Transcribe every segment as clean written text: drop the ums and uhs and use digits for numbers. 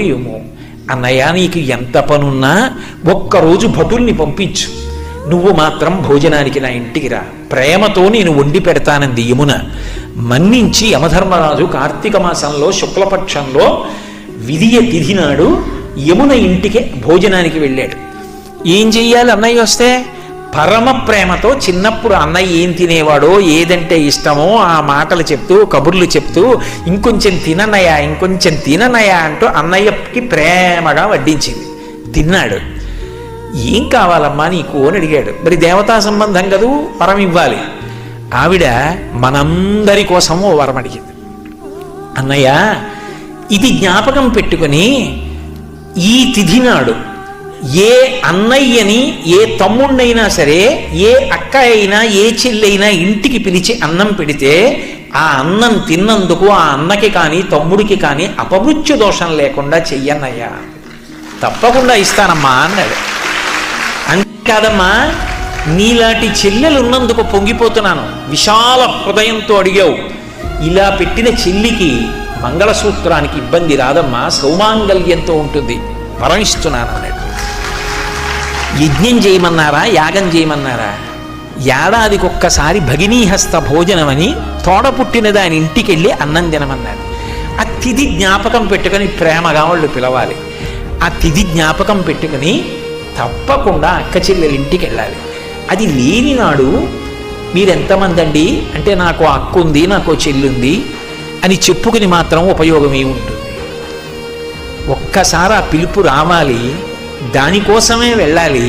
ఏమో. అన్నయ్య, నీకు ఎంత పనున్నా ఒక్కరోజు భటుల్ని పంపించు, నువ్వు మాత్రం భోజనానికి నా ఇంటికి రా, ప్రేమతో నేను వండి పెడతానంది యమున. మన్నించి యమధర్మరాజు కార్తీక మాసంలో శుక్లపక్షంలో విధియ తిథి నాడు యమున ఇంటికి భోజనానికి వెళ్ళాడు. ఏం చెయ్యాలి అన్నయ్య వస్తే? పరమ ప్రేమతో చిన్నప్పుడు అన్నయ్య ఏం తినేవాడో, ఏదంటే ఇష్టమో ఆ మాటలు చెప్తూ, కబుర్లు చెప్తూ, ఇంకొంచెం తిననయ్యా, ఇంకొంచెం తిననయ్యా అంటూ అన్నయ్యకి ప్రేమగా వడ్డించింది. తిన్నాడు. ఏం కావాలమ్మా నీకు అని అడిగాడు. మరి దేవతా సంబంధం కదూ, వరం ఇవ్వాలి. ఆవిడ మనందరి కోసం ఓ వరం అడిగింది. అన్నయ్య, ఇది జ్ఞాపకం పెట్టుకుని ఈ తిథి నాడు ఏ అన్నయ్యని, ఏ తమ్ముణ్ణైనా సరే, ఏ అక్క అయినా, ఏ చెల్లైనా ఇంటికి పిలిచి అన్నం పెడితే ఆ అన్నం తిన్నందుకు ఆ అన్నకి కానీ తమ్ముడికి కానీ అపమృత్యు దోషం లేకుండా చెయ్యన్నయ్యా. తప్పకుండా ఇస్తానమ్మా అన్నాడు. అంతేకాదమ్మా, నీలాంటి చెల్లెలు ఉన్నందుకు పొంగిపోతున్నాను, విశాల హృదయంతో అడిగావు. ఇలా పెట్టిన చెల్లికి మంగళసూత్రానికి ఇబ్బంది రాదమ్మా, సౌమాంగల్యంతో ఉంటుంది, వరమిస్తున్నాను అన్నాడు. యజ్ఞం చేయమన్నారా, యాగం చేయమన్నారా? ఏడాదికి ఒక్కసారి భగినీహస్త భోజనం అని తోడ పుట్టిన దాని ఇంటికి వెళ్ళి అన్నం తినమన్నాడు. ఆ తిథి జ్ఞాపకం పెట్టుకుని ప్రేమగా వాళ్ళు పిలవాలి. ఆ తిథి జ్ఞాపకం పెట్టుకుని తప్పకుండా అక్క చెల్లెల ఇంటికి వెళ్ళాలి. అది లేని నాడు మీరెంతమంది అండి అంటే, నాకు అక్క ఉంది, నాకు చెల్లుంది అని చెప్పుకుని మాత్రం ఉపయోగం ఏముంటుంది? ఒక్కసారి ఆ పిలుపు రావాలి, దానికోసమే వెళ్ళాలి,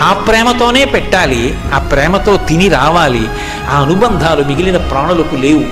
ఆ ప్రేమతోనే పెట్టాలి, ఆ ప్రేమతో తిని రావాలి. ఆ అనుబంధాలు మిగిలిన ప్రాణులకు లేవు.